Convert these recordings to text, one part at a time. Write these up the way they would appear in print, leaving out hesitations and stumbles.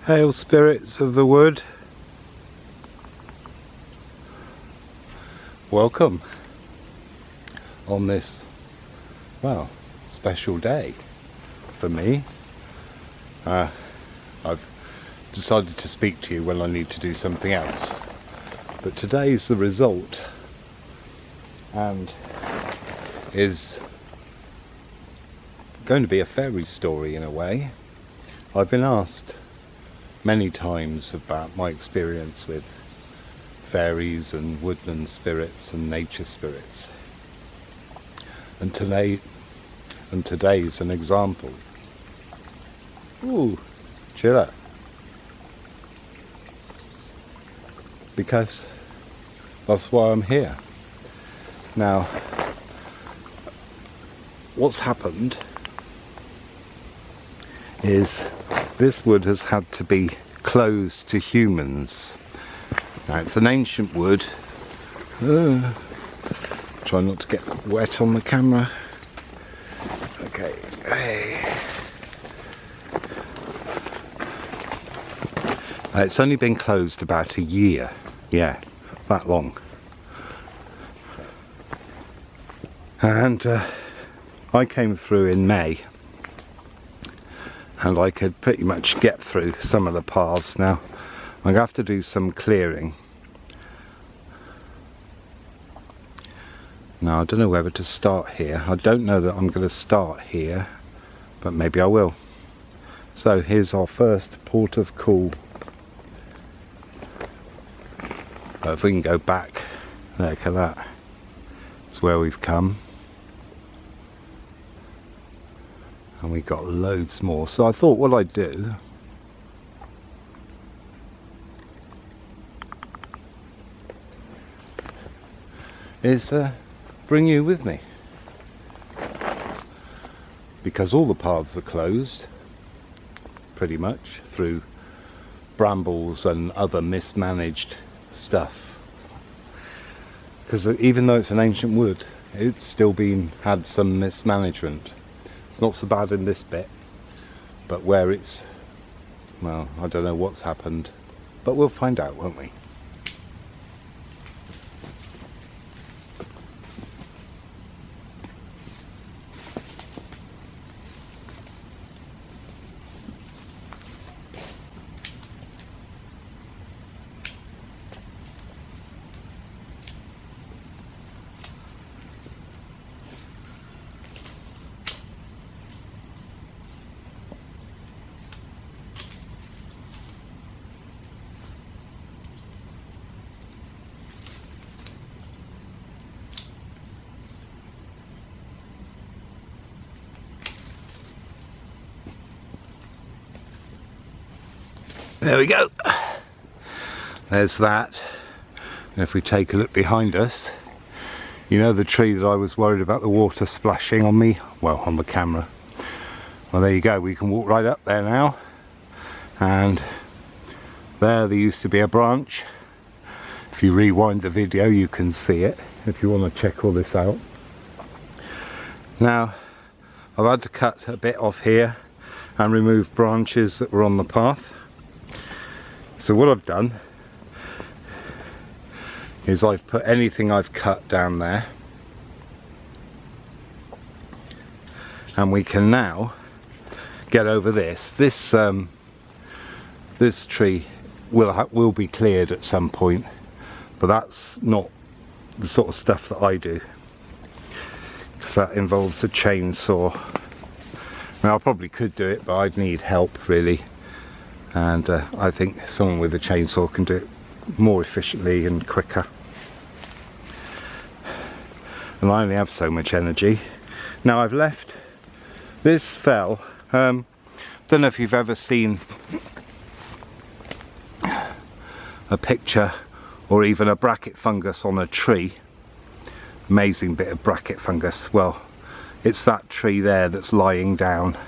Hail spirits of the wood, welcome on this, well, special day for me. I've decided to speak to you when I need to do something else, but today's the result and is going to be a fairy story in a way. I've been asked many times about my experience with fairies and woodland spirits and nature spirits, and today's an example. Ooh, chiller. Because that's why I'm here. Now, what's happened is this wood has had to be closed to humans. Now, it's an ancient wood. Try not to get wet on the camera. Okay. It's only been closed about a year. Yeah, that long. And I came through in May, and I could pretty much get through some of the paths. Now I'm going to have to do some clearing. Now I don't know whether to start here. I don't know that I'm going to start here, but maybe I will. So here's our first port of call. If we can go back, look at that. It's where we've come. And we got loads more. So I thought what I'd do is bring you with me, because all the paths are closed pretty much through brambles and other mismanaged stuff, because even though it's an ancient wood, it's still had some mismanagement. It's not so bad in this bit, but where it's, well, I don't know what's happened, but we'll find out, won't we? There we go. There's that. And if we take a look behind us, you know the tree that I was worried about the water splashing on me? Well, on the camera. Well, there you go. We can walk right up there now. And there used to be a branch. If you rewind the video, you can see it, if you want to check all this out. Now, I've had to cut a bit off here and remove branches that were on the path. So what I've done is I've put anything I've cut down there, and we can now get over this. This tree will be cleared at some point, but that's not the sort of stuff that I do, because that involves a chainsaw. Now, I probably could do it, but I'd need help really. And I think someone with a chainsaw can do it more efficiently and quicker. And I only have so much energy. Now I've left this fell. Don't know if you've ever seen a picture or even a bracket fungus on a tree. Amazing bit of bracket fungus. Well, it's that tree there that's lying down.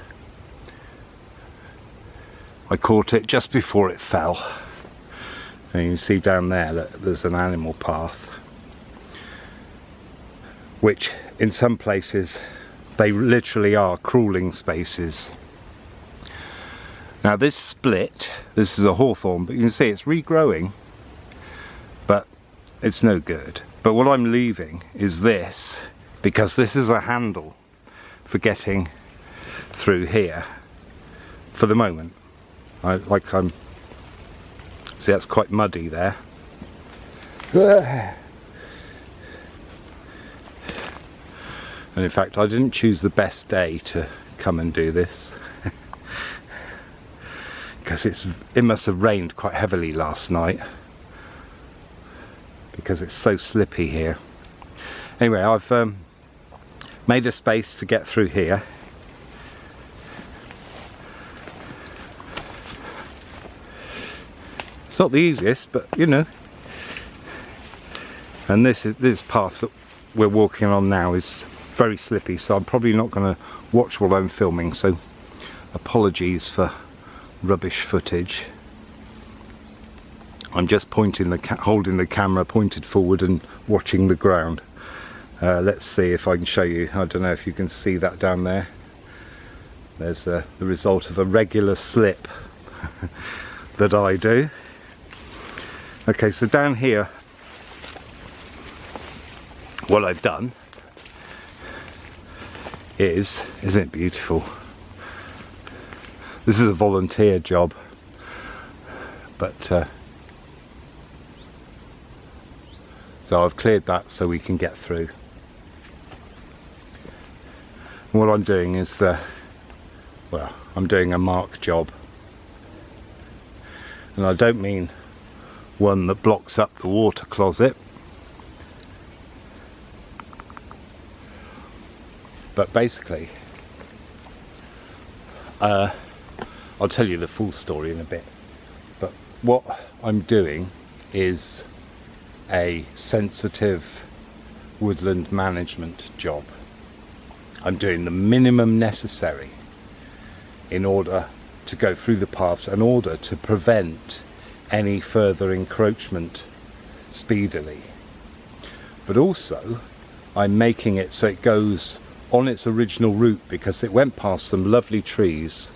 I caught it just before it fell, and you can see down there that there's an animal path, which in some places they literally are crawling spaces. Now this split, this is a hawthorn, but you can see it's regrowing, but it's no good. But what I'm leaving is this, because this is a handle for getting through here for the moment. See, that's quite muddy there. And in fact, I didn't choose the best day to come and do this because it must have rained quite heavily last night because it's so slippy here. Anyway, I've made a space to get through here. It's not the easiest, but you know. And this path that we're walking on now is very slippy, so I'm probably not going to watch what I'm filming, so apologies for rubbish footage. I'm just holding the camera pointed forward and watching the ground. Let's see if I can show you. I don't know if you can see that down there. There's the result of a regular slip that I do. Okay, so down here, what I've done is, isn't it beautiful? This is a volunteer job, but so I've cleared that so we can get through. And what I'm doing is, well, I'm doing a mark job, and I don't mean one that blocks up the water closet, but basically I'll tell you the full story in a bit, but what I'm doing is a sensitive woodland management job. I'm doing the minimum necessary in order to go through the paths, in order to prevent any further encroachment speedily. But also I'm making it so it goes on its original route, because it went past some lovely trees,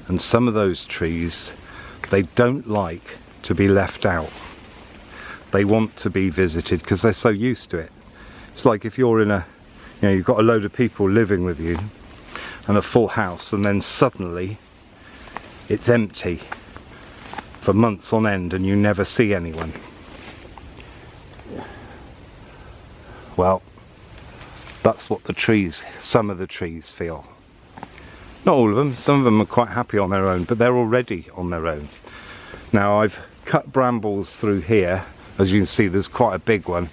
and some of those trees, they don't like to be left out. They want to be visited because they're so used to it. It's like if you're in you've got a load of people living with you and a full house, and then suddenly it's empty for months on end and you never see anyone. Well, that's what some of the trees feel. Not all of them, some of them are quite happy on their own, but they're already on their own. Now I've cut brambles through here. As you can see, there's quite a big one,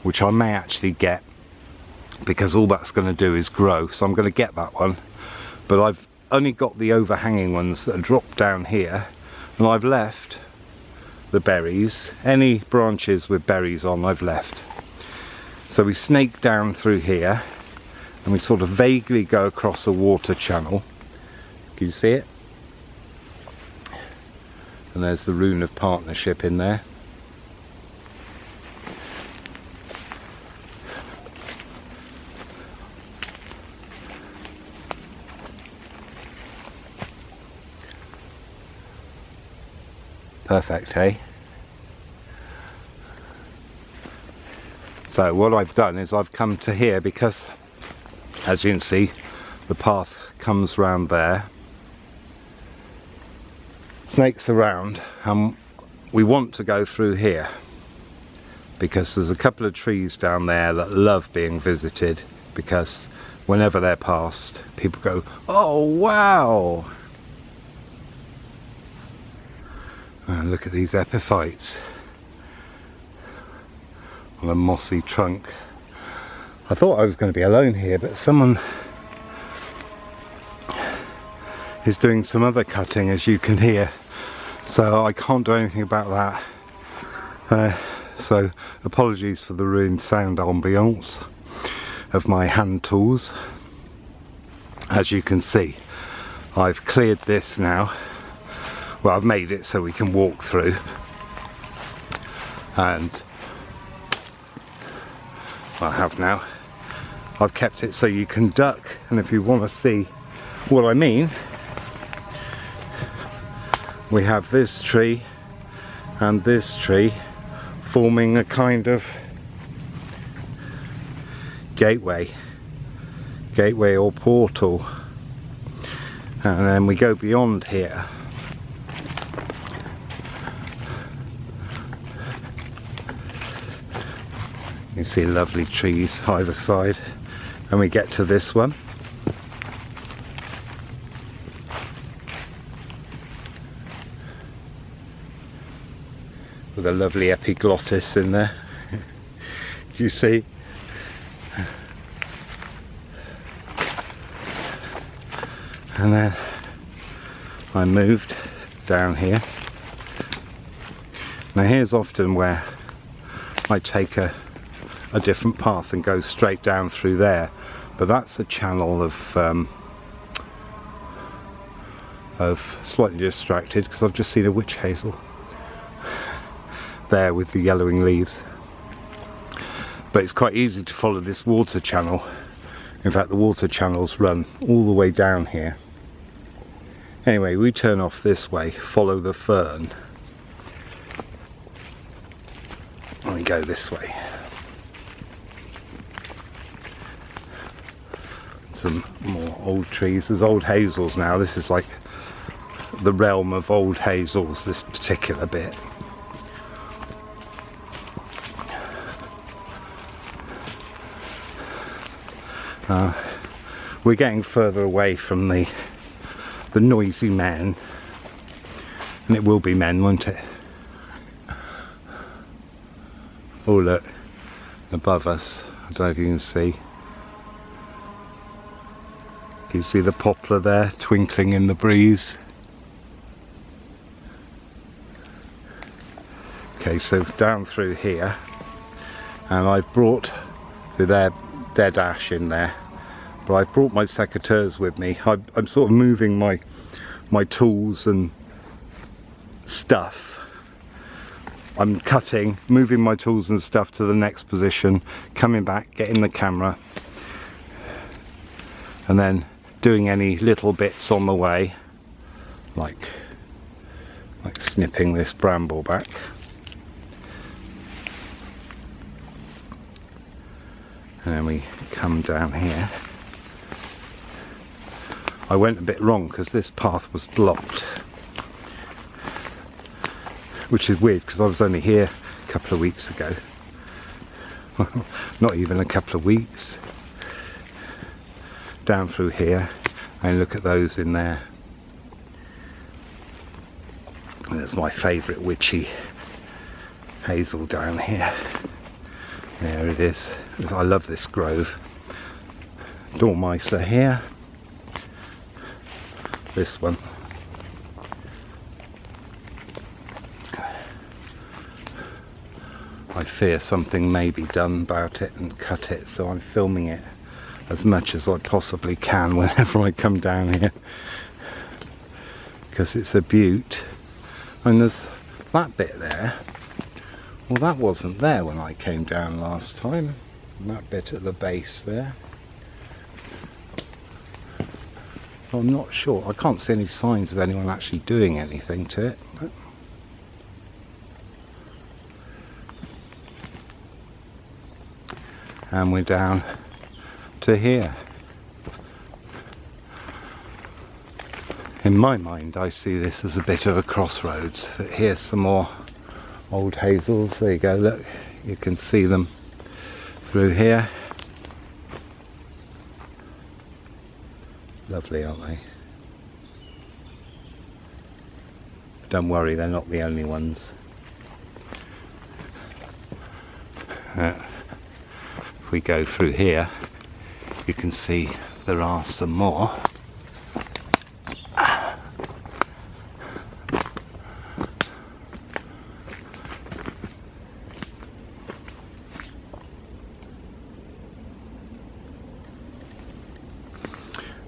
which I may actually get, because all that's going to do is grow, so I'm going to get that one. But I've only got the overhanging ones that are dropped down here, and I've left the berries. Any branches with berries on, I've left. So we snake down through here, and we sort of vaguely go across a water channel. Can you see it? And there's the rune of partnership in there. Perfect, hey? So what I've done is I've come to here because, as you can see, the path comes round there, snakes around, and we want to go through here because there's a couple of trees down there that love being visited, because whenever they're passed, people go, oh wow! And look at these epiphytes on a mossy trunk. I thought I was going to be alone here, but someone is doing some other cutting, as you can hear, so I can't do anything about that. So apologies for the ruined sound ambience of my hand tools. As you can see, I've cleared this now. Well, I've made it so we can walk through, and I have now. I've kept it so you can duck, and if you want to see what I mean, we have this tree and this tree forming a kind of gateway or portal, and then we go beyond here. You see lovely trees either side, and we get to this one. With a lovely epiglottis in there. You see? And then I moved down here. Now here's often where I take a different path and go straight down through there, but that's a channel of slightly distracted because I've just seen a witch hazel there with the yellowing leaves. But it's quite easy to follow this water channel. In fact, the water channels run all the way down here. Anyway, we turn off this way, follow the fern, and we go this way. Some more old trees. There's old hazels now. This is like the realm of old hazels, this particular bit. We're getting further away from the noisy men, and it will be men, won't it? Oh look, above us, I don't know if you can see. Can you see the poplar there twinkling in the breeze? Okay, so down through here, and I've brought, see there, dead ash in there, but I've brought my secateurs with me. I'm sort of moving my tools and stuff. I'm cutting, moving my tools and stuff to the next position, coming back, getting the camera, and then doing any little bits on the way, like snipping this bramble back. And then we come down here. I went a bit wrong because this path was blocked, which is weird because I was only here a couple of weeks ago. Not even a couple of weeks. Down through here, and look at those in there. There's my favourite witchy hazel down here. There it is. I love this grove. Dormice are here. This one. I fear something may be done about it and cut it, so I'm filming it as much as I possibly can whenever I come down here, because it's a beaut. And there's that bit there. Well, that wasn't there when I came down last time. That bit at the base there. So I'm not sure. I can't see any signs of anyone actually doing anything to it. But and we're down to here. In my mind, I see this as a bit of a crossroads. But here's some more old hazels. There you go, look, you can see them through here. Lovely, aren't they? Don't worry, they're not the only ones. If we go through here, you can see there are some more.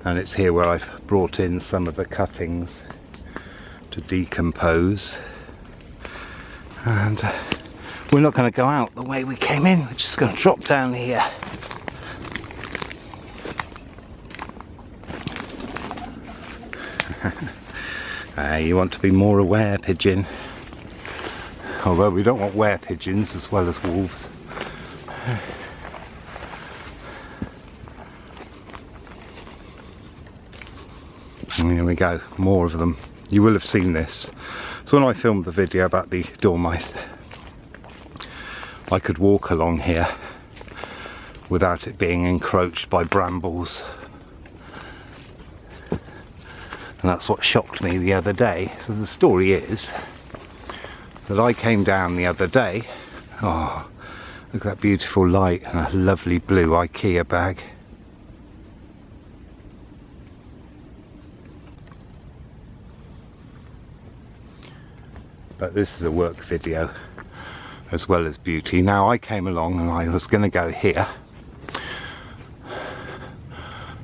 And it's here where I've brought in some of the cuttings to decompose. And we're not going to go out the way we came in, we're just going to drop down here. You want to be more aware, pigeon. Although we don't want were pigeons as well as wolves. And here we go, more of them. You will have seen this. So when I filmed the video about the dormice, I could walk along here without it being encroached by brambles. And that's what shocked me the other day. So the story is that I came down the other day. Oh, look at that beautiful light and a lovely blue IKEA bag. But this is a work video as well as beauty. Now I came along and I was going to go here.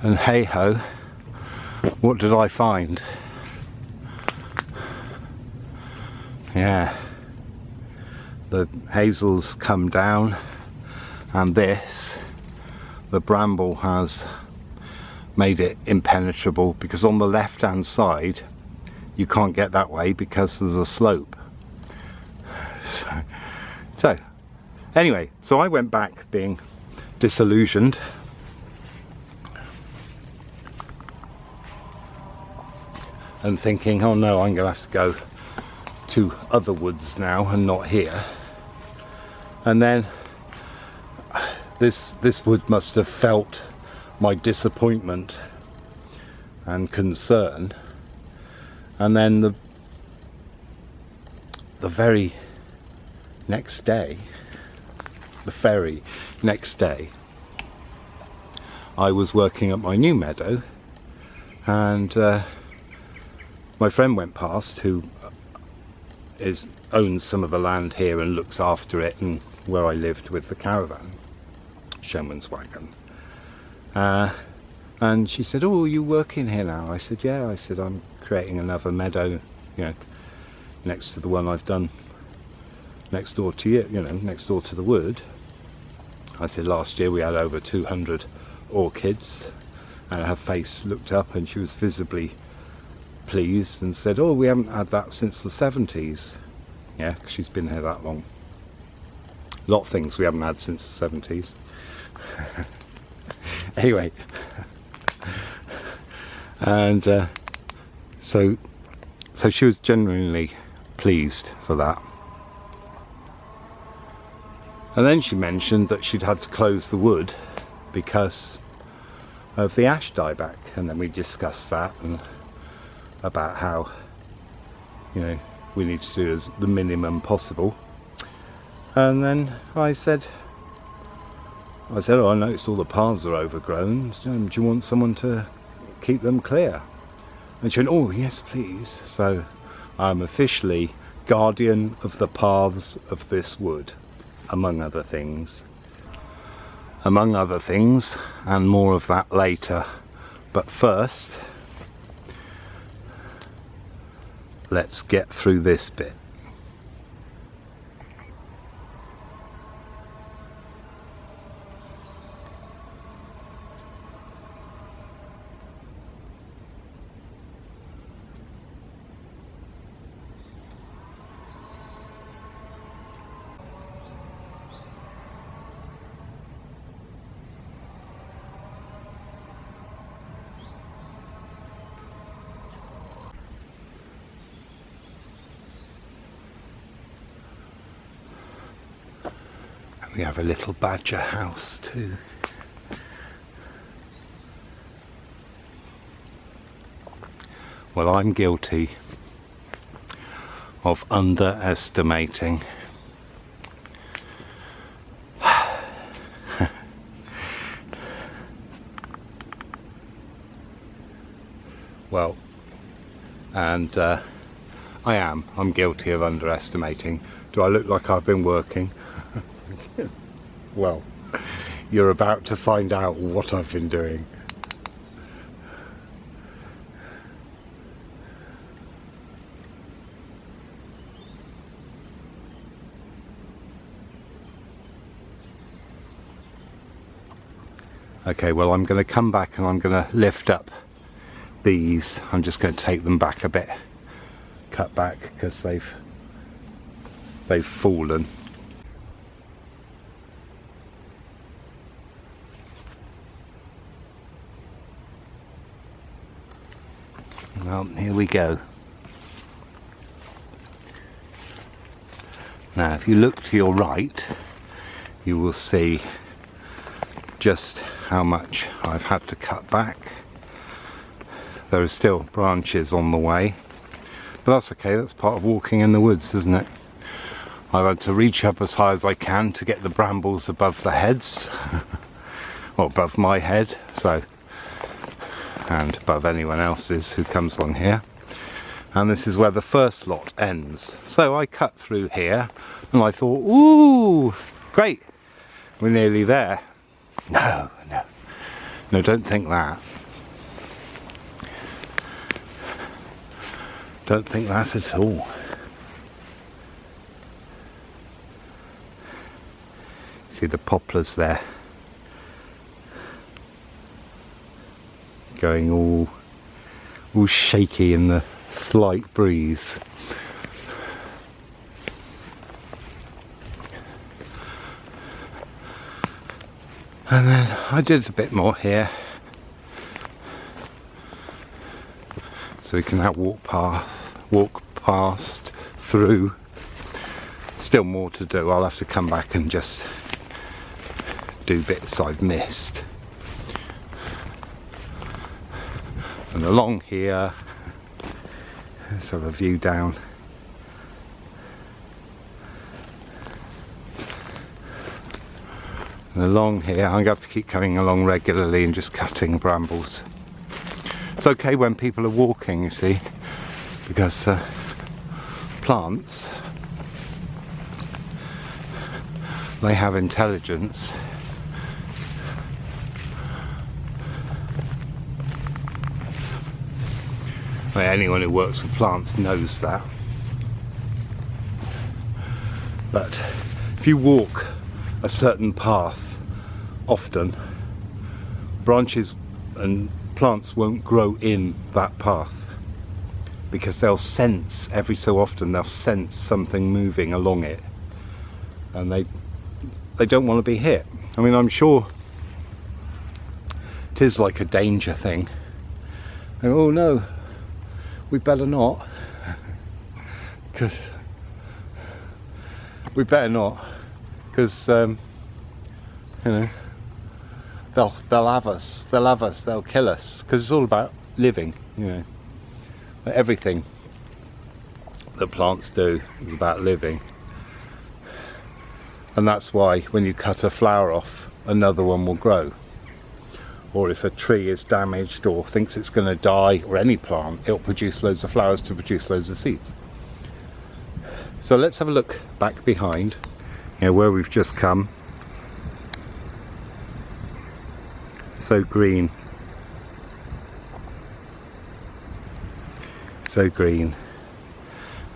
And hey ho, what did I find? Yeah, the hazels come down, and this, the bramble has made it impenetrable, because on the left hand side you can't get that way because there's a slope. So anyway, so I went back being disillusioned. And thinking, oh no, I'm going to have to go to other woods now and not here. And then this wood must have felt my disappointment and concern. And then the very next day, I was working at my new meadow, and my friend went past, who owns some of the land here and looks after it, and where I lived with the caravan, Showman's wagon. And she said, "Oh, are you working here now?" I said, "Yeah." I said, "I'm creating another meadow, you know, next to the one I've done next door to you, you know, next door to the wood." I said, "Last year we had over 200 orchids," and her face looked up and she was visibly pleased and said, "Oh, we haven't had that since the 70s. Yeah, 'cause she's been here that long. A lot of things we haven't had since the 70s. Anyway, and so she was genuinely pleased for that. And then she mentioned that she'd had to close the wood because of the ash dieback, and then we discussed that and about how, you know, we need to do as the minimum possible. And then I said, "Oh, I noticed all the paths are overgrown. Do you want someone to keep them clear?" And she went, "Oh yes, please." So I'm officially guardian of the paths of this wood, among other things. And more of that later. But first, let's get through this bit. We have a little badger house too. Well, I'm guilty of underestimating well, and I'm guilty of underestimating. Do I look like I've been working? Well, you're about to find out what I've been doing. Okay, well, I'm going to come back and I'm going to lift up these, I'm just going to take them back a bit, cut back, because they've fallen. Well, here we go. Now if you look to your right, you will see just how much I've had to cut back. There are still branches on the way, but that's okay, that's part of walking in the woods, isn't it? I've had to reach up as high as I can to get the brambles above the heads, or above my head, so, and above anyone else's who comes along here. And this is where the first lot ends. So I cut through here and I thought, ooh, great, we're nearly there. No, don't think that. Don't think that at all. See the poplars there, going all shaky in the slight breeze. And then I did a bit more here, so we can now walk past through. Still more to do. I'll have to come back and just do bits I've missed. And along here, let's have a view down. And along here, I'm going to have to keep coming along regularly and just cutting brambles. It's okay when people are walking, you see, because plants, they have intelligence. Anyone who works with plants knows that. But if you walk a certain path often, branches and plants won't grow in that path, because they'll sense, every so often they'll sense something moving along it, and they don't want to be hit. I mean, I'm sure it is like a danger thing. And, oh no, we better not, because you know, they'll have us, they'll kill us, because it's all about living, you know. Everything that plants do is about living, and that's why when you cut a flower off, another one will grow. Or if a tree is damaged or thinks it's going to die, or any plant, it'll produce loads of flowers to produce loads of seeds. So let's have a look back behind, you know, where we've just come. So green. So green.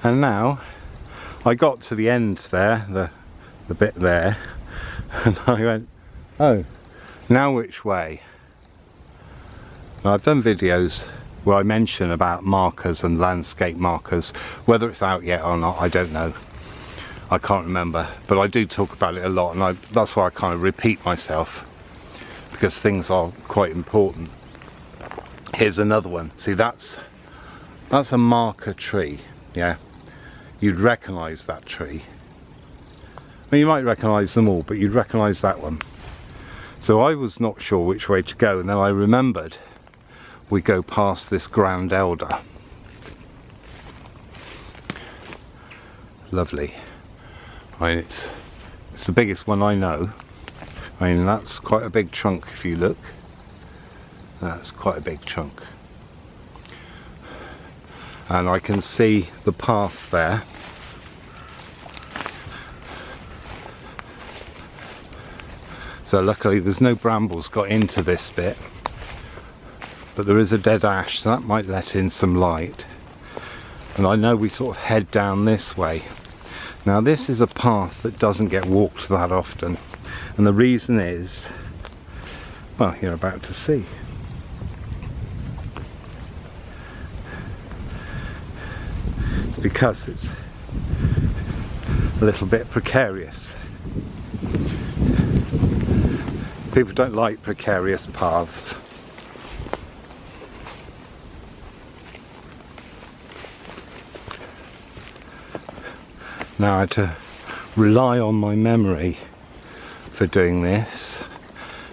And now I got to the end there, the bit there, and I went, oh, now which way? Now, I've done videos where I mention about markers and landscape markers. Whether it's out yet or not, I don't know. I can't remember, but I do talk about it a lot, and that's why I kind of repeat myself, because things are quite important. Here's another one. See, that's a marker tree, yeah? You'd recognise that tree. I mean, you might recognise them all, but you'd recognise that one. So I was not sure which way to go, and then I remembered we go past this grand elder. Lovely. I mean, it's the biggest one I know. I mean, that's quite a big trunk if you look. That's quite a big trunk. And I can see the path there. So luckily there's no brambles got into this bit, but there is a dead ash, so that might let in some light. And I know we sort of head down this way. Now this is a path that doesn't get walked that often, and the reason is, well, you're about to see. because it's a little bit precarious. People don't like precarious paths. Now I had to rely on my memory for doing this,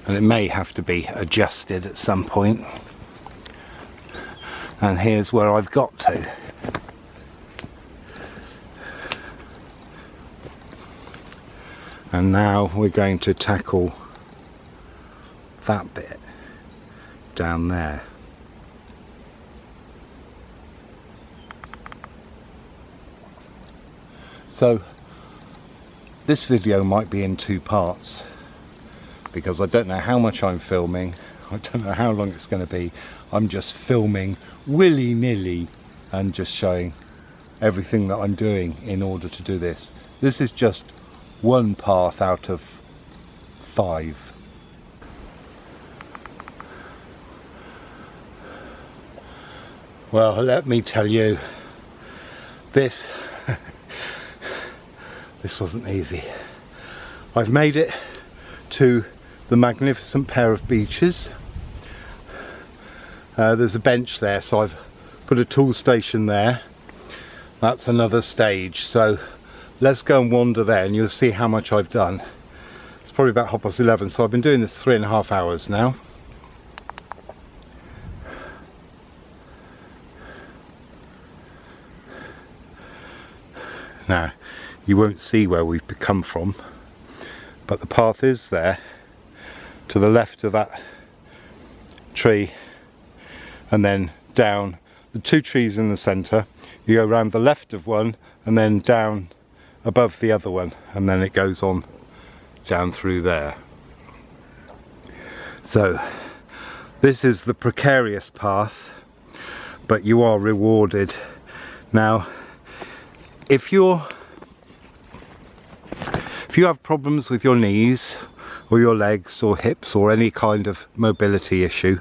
and it may have to be adjusted at some point. And here's where I've got to. And now we're going to tackle that bit down there. So this video might be in two parts because I don't know how much I'm filming, I don't know how long it's going to be. I'm just filming willy-nilly and just showing everything that I'm doing in order to do this. This is just one path out of 5. Well, let me tell you, this wasn't easy. I've made it to the magnificent pair of beeches. There's a bench there, so I've put a tool station there. That's another stage, so let's go and wander there and you'll see how much I've done. It's probably about 11:30, so I've been doing this 3.5 hours now. Now, you won't see where we've come from, but the path is there to the left of that tree, and then down the 2 trees in the centre. You go around the left of one and then down above the other one, and then it goes on down through there. So this is the precarious path, but you are rewarded. Now if you have problems with your knees or your legs or hips or any kind of mobility issue,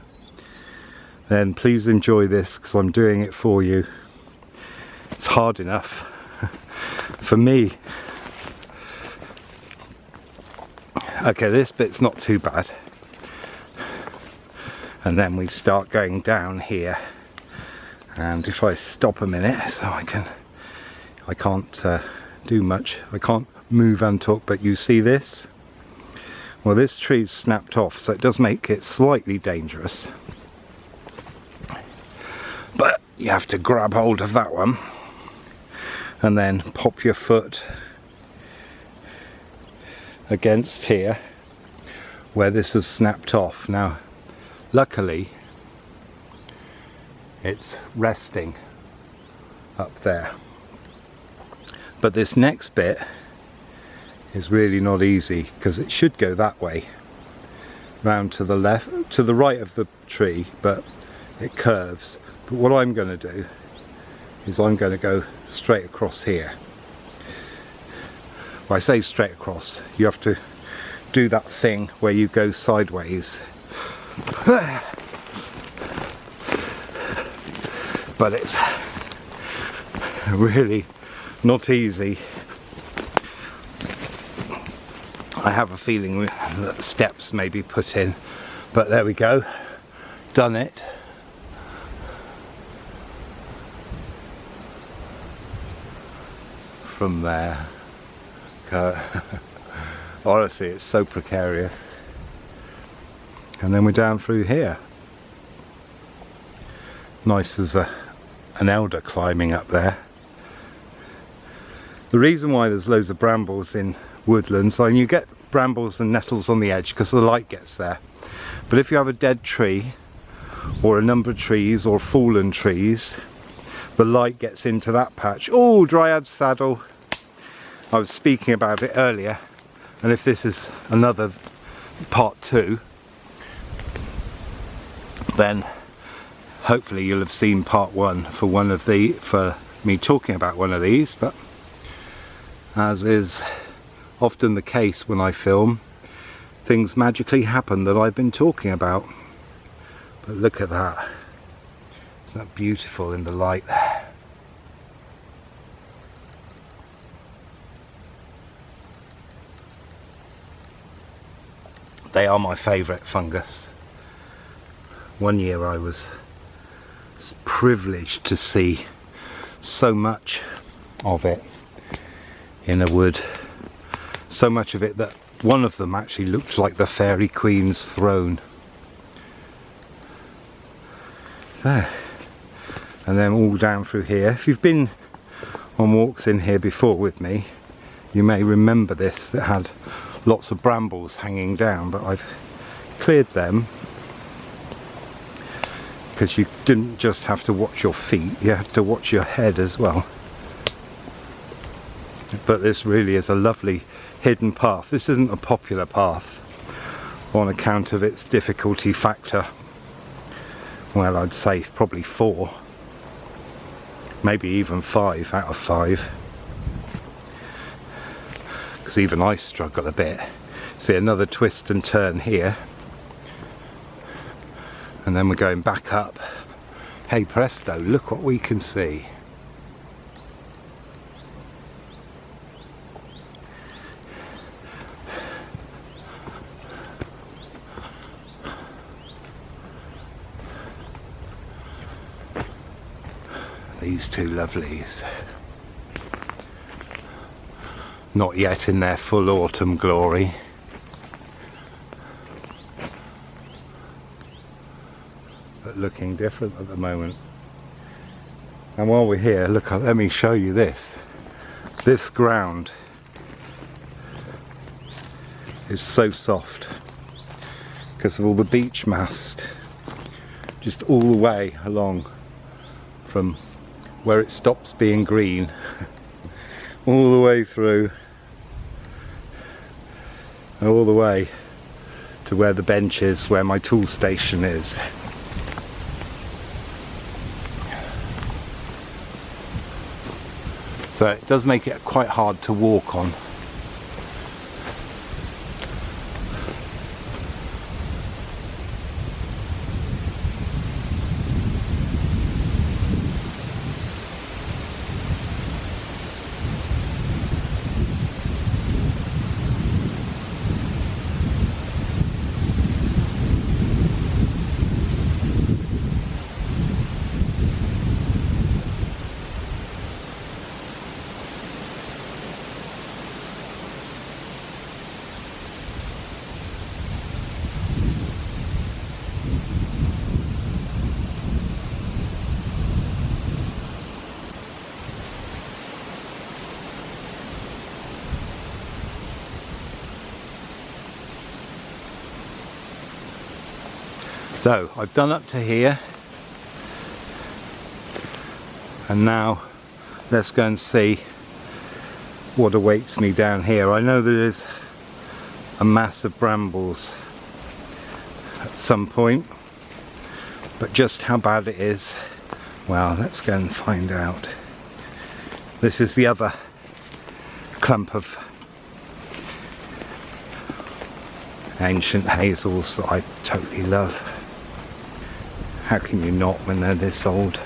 then please enjoy this, because I'm doing it for you. It's hard enough for me. Okay, this bit's not too bad, and then we start going down here, and if I stop a minute so I can't do much, I can't move and talk, but you see this? Well, this tree's snapped off, so it does make it slightly dangerous, but you have to grab hold of that one and then pop your foot against here where this has snapped off. Now luckily it's resting up there, but this next bit is really not easy because it should go that way round to the left, to the right of the tree, but it curves. But what I'm going to do is I'm going to go straight across here. Well, I say straight across, you have to do that thing where you go sideways. But it's really not easy. I have a feeling that steps may be put in, but there we go, done it. From there, honestly, it's so precarious. And then we're down through here. Nice, there's an elder climbing up there. The reason why there's loads of brambles in woodlands, and you get brambles and nettles on the edge because the light gets there, but if you have a dead tree or a number of trees or fallen trees, the light gets into that patch. Oh, dryad saddle. I was speaking about it earlier, and if this is another part 2, then hopefully you'll have seen part 1 for me talking about one of these. But as is often the case when I film, things magically happen that I've been talking about. But look at that, isn't that beautiful in the light there? They are my favourite fungus. One year I was privileged to see so much of it in a wood. So much of it that one of them actually looked like the Fairy Queen's throne. There. And then all down through here. If you've been on walks in here before with me, you may remember this, that had lots of brambles hanging down, but I've cleared them because you didn't just have to watch your feet, you had to watch your head as well. But this really is a lovely hidden path. This isn't a popular path on account of its difficulty factor. Well, I'd say probably 4, maybe even 5 out of 5, because even I struggle a bit. See, another twist and turn here, and then we're going back up. Hey presto, look what we can see. These two lovelies, not yet in their full autumn glory, but looking different at the moment. And while we're here, look, let me show you this. This ground is so soft because of all the beech mast just all the way along from where it stops being green all the way through, all the way to where the bench is, where my tool station is. So it does make it quite hard to walk on. So I've done up to here, and now let's go and see what awaits me down here. I know there is a mass of brambles at some point, but just how bad it is, well, let's go and find out. This is the other clump of ancient hazels that I totally love. How can you not when they're this old?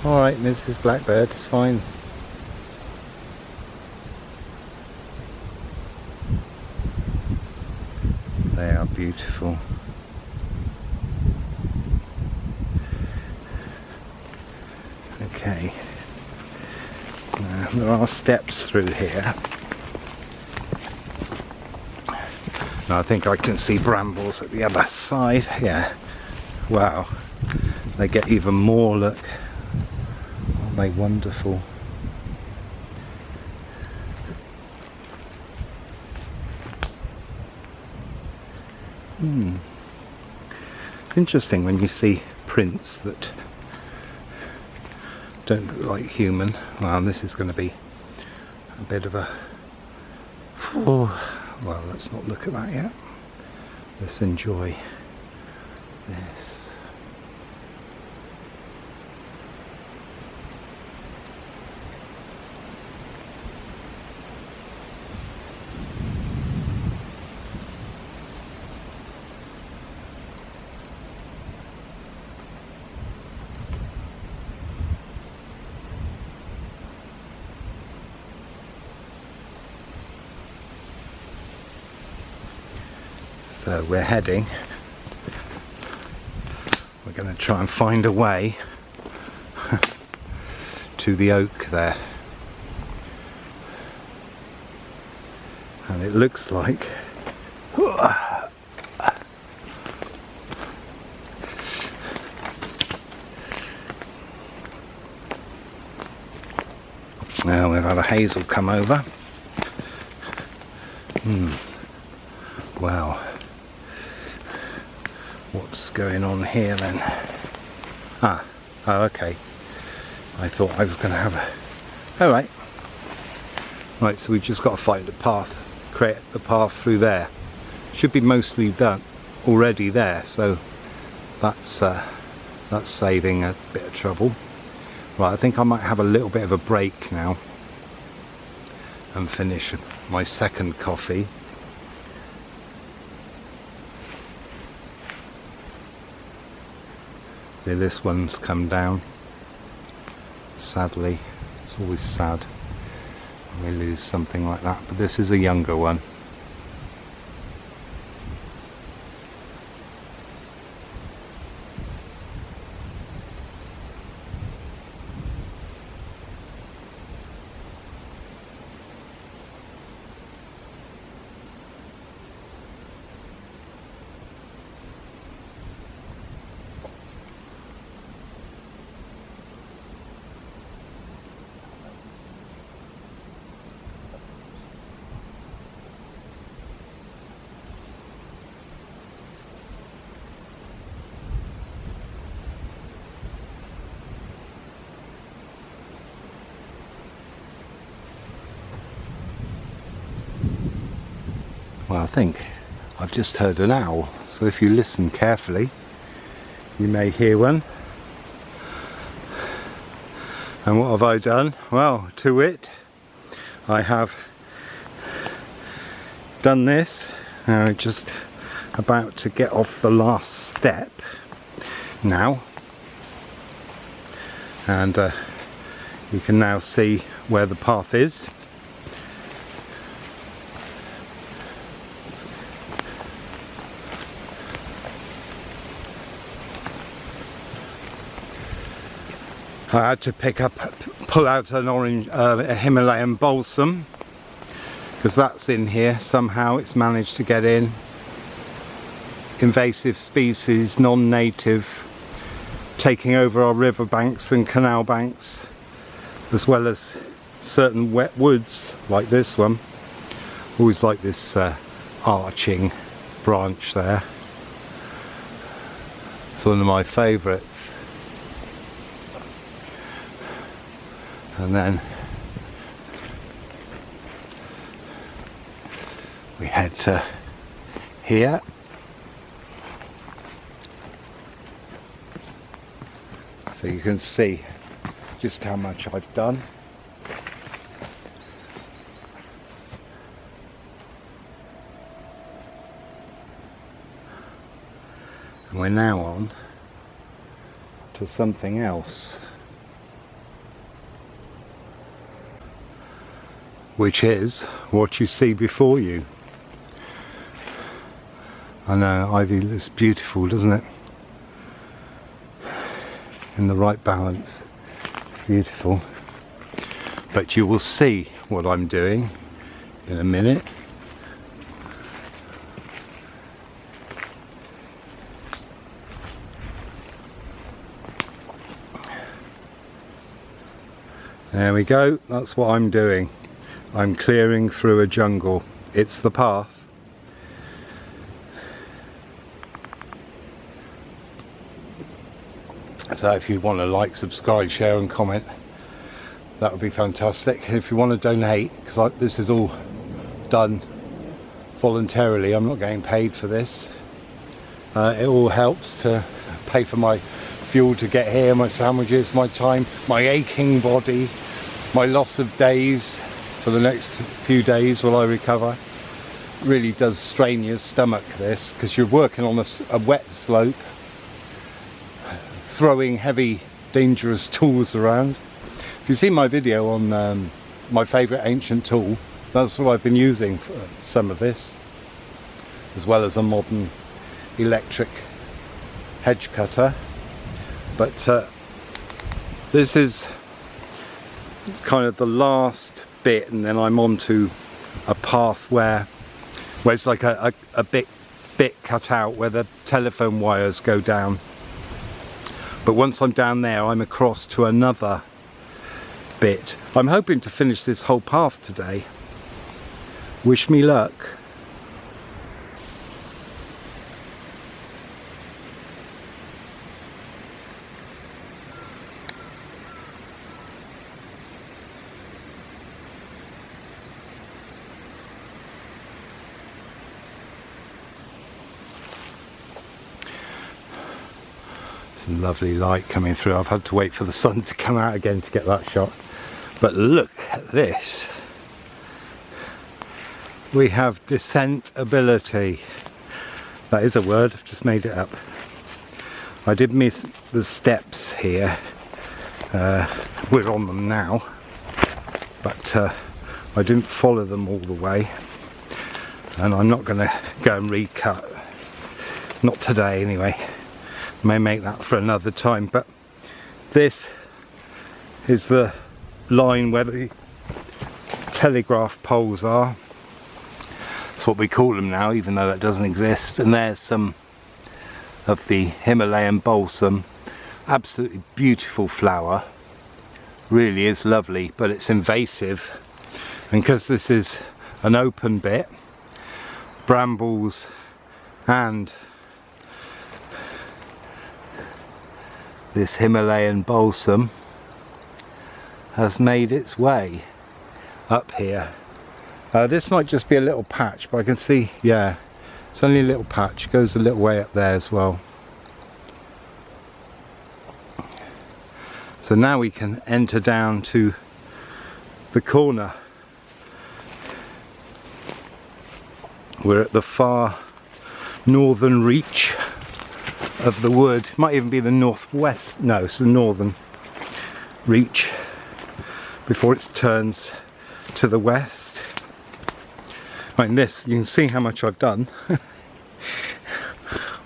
Alright, Mrs. Blackbird, it's fine. They are beautiful. Okay. Now, there are steps through here. I think I can see brambles at the other side. Yeah. Wow. They get even more, look. Aren't they wonderful? It's interesting when you see prints that don't look like human. Well, this is going to be a bit of a... Well, let's not look at that yet. Let's enjoy this. So we're heading. We're going to try and find a way to the oak there. And it looks like now we've had a hazel come over. Wow, what's going on here then? Oh, okay, I thought I was going to have a... Alright, right, so we've just got to find a path, create the path through there. Should be mostly done already there, so that's saving a bit of trouble. Right, I think I might have a little bit of a break now and finish my second coffee. Yeah, this one's come down. Sadly, it's always sad when we lose something like that, but this is a younger one. Well, I think I've just heard an owl, so if you listen carefully you may hear one. And what have I done? Well, to wit, I have done this. Now I'm just about to get off the last step now, and you can now see where the path is. I had to pull out an orange, a Himalayan balsam, because that's in here somehow. It's managed to get in. Invasive species, non-native, taking over our river banks and canal banks, as well as certain wet woods like this one. Always like this arching branch there. It's one of my favourites. And then we head to here. So you can see just how much I've done. And we're now on to something else, which is what you see before you. I know, ivy looks beautiful, doesn't it? In the right balance, it's beautiful. But you will see what I'm doing in a minute. There we go, that's what I'm doing. I'm clearing through a jungle. It's the path. So if you want to like, subscribe, share and comment, that would be fantastic. If you want to donate, because this is all done voluntarily, I'm not getting paid for this. It all helps to pay for my fuel to get here, my sandwiches, my time, my aching body, my loss of days for the next few days while I recover. It really does strain your stomach, this, because you're working on a wet slope, throwing heavy dangerous tools around. If you've seen my video on my favourite ancient tool, that's what I've been using for some of this. as well as a modern electric hedge cutter. But this is kind of the last bit, and then I'm onto a path where it's like a bit cut out where the telephone wires go down. But once I'm down there, I'm across to another bit. I'm hoping to finish this whole path today. Wish me luck. Some lovely light coming through. I've had to wait for the sun to come out again to get that shot. But look at this. We have descent ability. That is a word, I've just made it up. I did miss the steps here. We're on them now. But I didn't follow them all the way. And I'm not going to go and recut. Not today anyway. May make that for another time, but this is the line where the telegraph poles are. That's what we call them now, even though that doesn't exist. And there's some of the Himalayan balsam. Absolutely beautiful flower, really is lovely, but it's invasive, and because this is an open bit, brambles and this Himalayan balsam has made its way up here. This might just be a little patch, but I can see, yeah, it's only a little patch. It goes a little way up there as well. So now we can enter down to the corner. We're at the far northern reach of the wood. Might even be the northwest, no, it's the northern reach before it turns to the west. Like this, you can see how much I've done.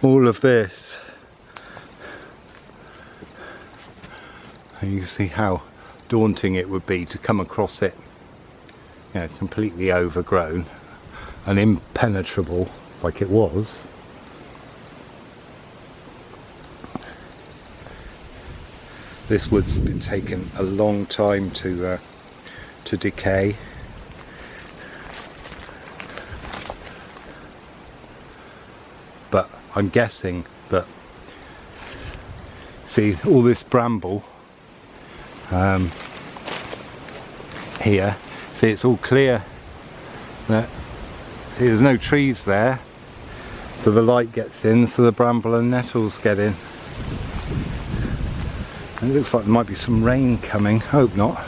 All of this, and you can see how daunting it would be to come across it, you know, completely overgrown and impenetrable like it was. This wood's been taken a long time to decay. But I'm guessing that, see all this bramble here, see it's all clear, see there's no trees there, so the light gets in, so the bramble and nettles get in. And it looks like there might be some rain coming, hope not.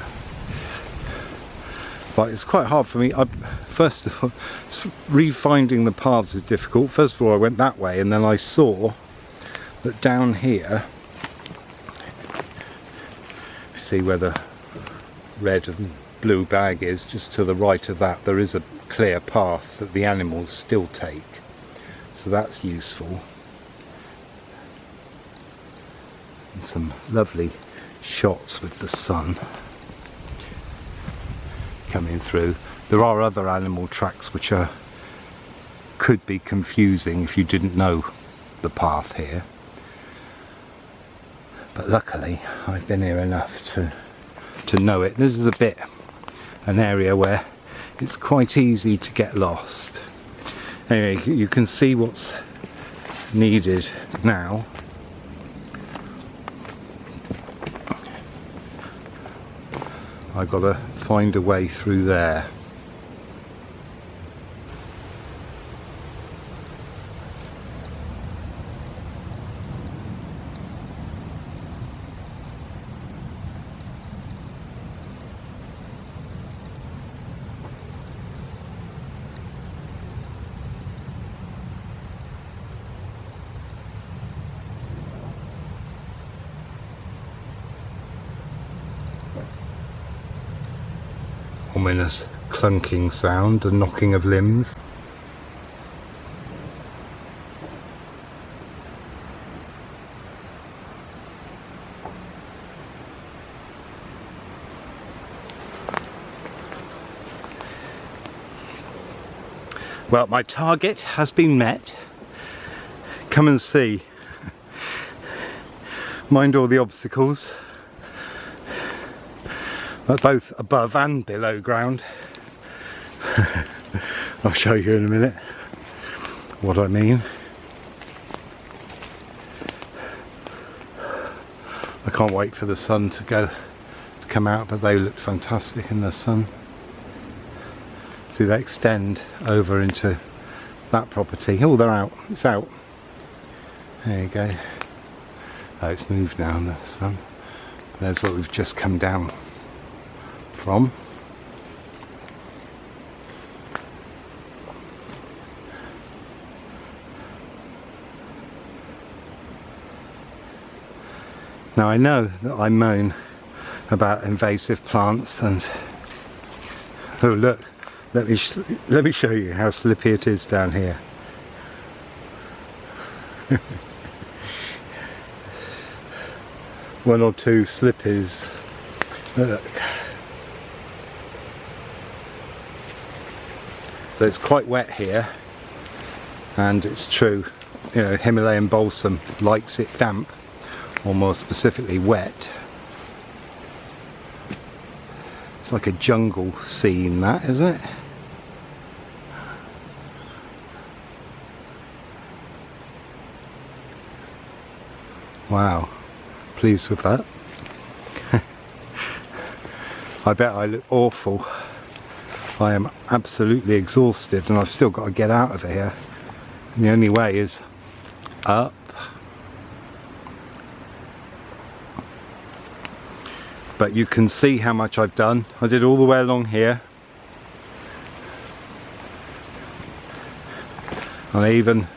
But it's quite hard for me. First of all, refinding the paths is difficult. First of all, I went that way, and then I saw that down here, you see where the red and blue bag is, just to the right of that, there is a clear path that the animals still take. So that's useful. And some lovely shots with the sun coming through. There are other animal tracks which could be confusing if you didn't know the path here, but luckily I've been here enough to know it. This is an area where it's quite easy to get lost. Anyway, you can see what's needed now. I've got to find a way through there. Ominous clunking sound and knocking of limbs. Well, my target has been met. Come and see. Mind all the obstacles, both above and below ground. I'll show you in a minute what I mean. I can't wait for the sun to come out, but they look fantastic in the sun. See, they extend over into that property. Oh, they're out. It's out. There you go. Oh, it's moved now in the sun. There's what we've just come down from. Now I know that I moan about invasive plants and oh look, let me show you how slippy it is down here. One or two slippies. Look. So it's quite wet here, and it's true, you know, Himalayan balsam likes it damp, or more specifically wet. It's like a jungle scene, that, isn't it? Wow, pleased with that. I bet I look awful. I am absolutely exhausted and I've still got to get out of here. And the only way is up. But you can see how much I've done. I did all the way along here. And I even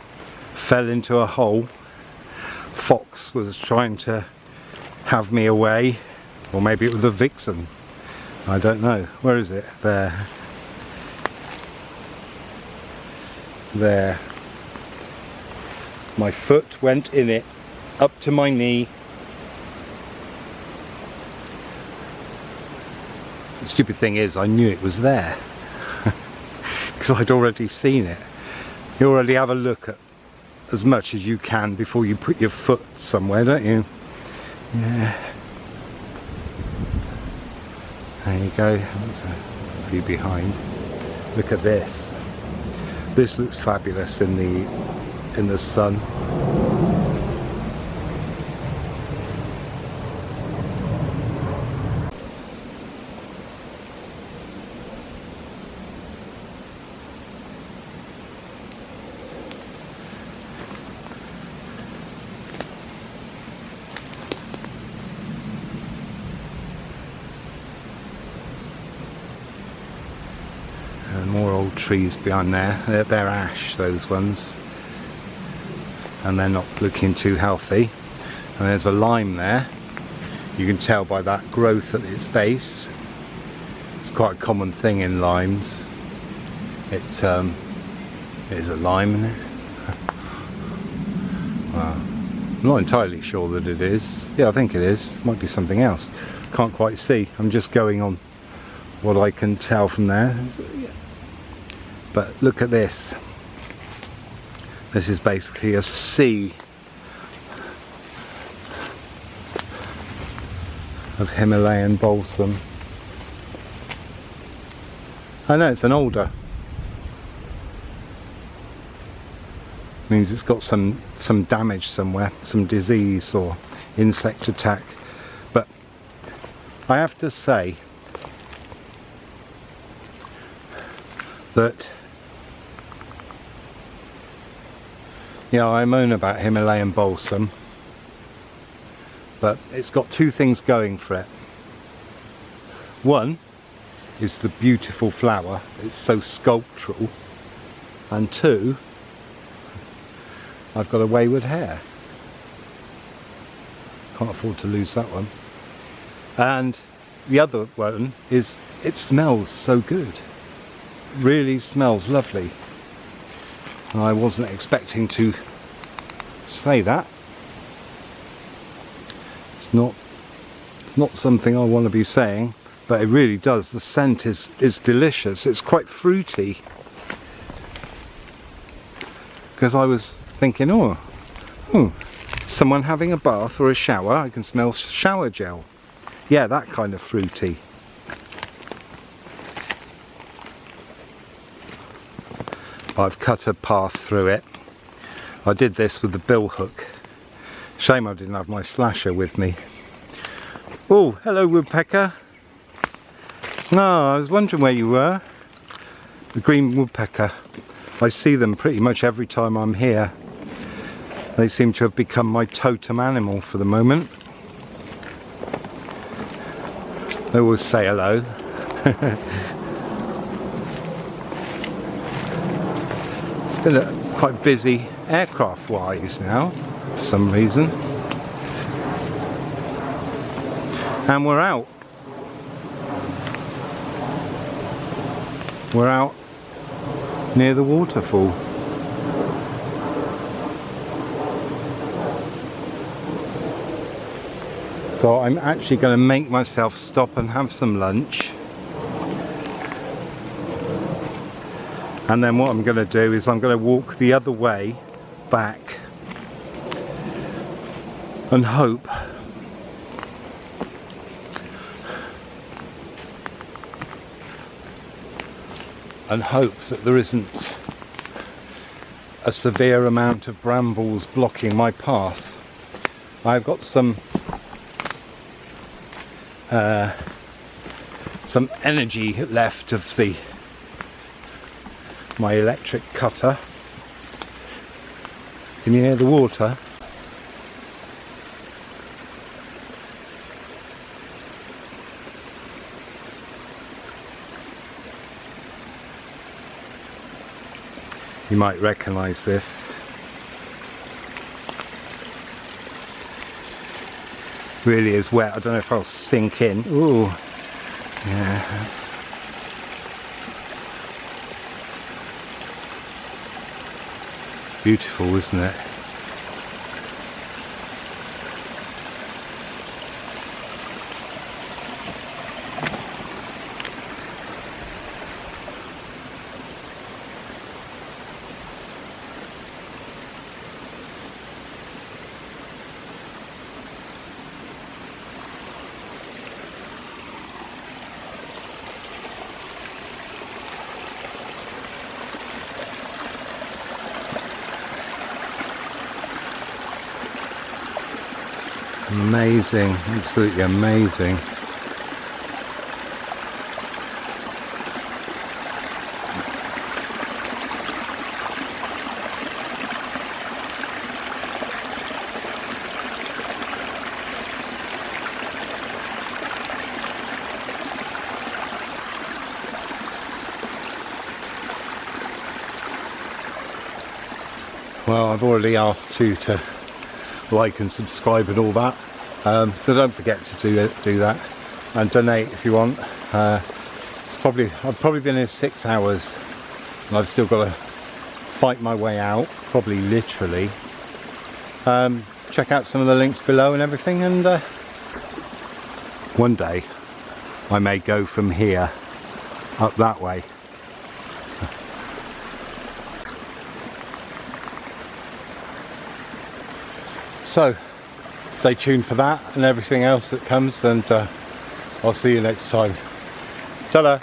fell into a hole. Fox was trying to have me away, or maybe it was a vixen. I don't know. Where is it? There. There. My foot went in it, up to my knee. The stupid thing is, I knew it was there because I'd already seen it. You already have a look at as much as you can before you put your foot somewhere, don't you? Yeah. There you go. That's a view behind. Look at this. This looks fabulous in the sun. More old trees behind there. They're ash, those ones, and they're not looking too healthy. And there's a lime there. You can tell by that growth at its base. It's quite a common thing in limes. It is a lime, isn't it? Well, I'm not entirely sure that it is. Yeah, I think it is. It might be something else. Can't quite see. I'm just going on what I can tell from there. But look at this. This is basically a sea of Himalayan balsam. I know it's an alder. Means it's got some damage somewhere, some disease or insect attack. But I have to say that, you know, I moan about Himalayan balsam, but it's got two things going for it. One is the beautiful flower, it's so sculptural, and two, I've got a wayward hair. Can't afford to lose that one. And the other one is it smells so good. Really smells lovely. I wasn't expecting to say that. It's not something I want to be saying, but it really does. The scent is delicious. It's quite fruity. because I was thinking, oh, someone having a bath or a shower. I can smell shower gel. Yeah, that kind of fruity. I've cut a path through it. I did this with the bill hook. Shame I didn't have my slasher with me. Oh, hello woodpecker. I was wondering where you were. The green woodpecker. I see them pretty much every time I'm here. They seem to have become my totem animal for the moment. They always say hello. It's been quite busy aircraft wise now for some reason. And we're out. We're out near the waterfall. So I'm actually going to make myself stop and have some lunch. And then what I'm going to do is I'm going to walk the other way back and hope that there isn't a severe amount of brambles blocking my path. I've got some energy left of my electric cutter. Can you hear the water? You might recognise this. Really is wet. I don't know if I'll sink in. Ooh, yeah. That's beautiful, isn't it? Amazing, absolutely amazing. Well, I've already asked you to like and subscribe and all that, so don't forget to do that, and donate if you want. I've probably been here 6 hours and I've still got to fight my way out, probably literally. Check out some of the links below and everything, and one day I may go from here up that way. So stay tuned for that and everything else that comes, and I'll see you next time. Ta-da!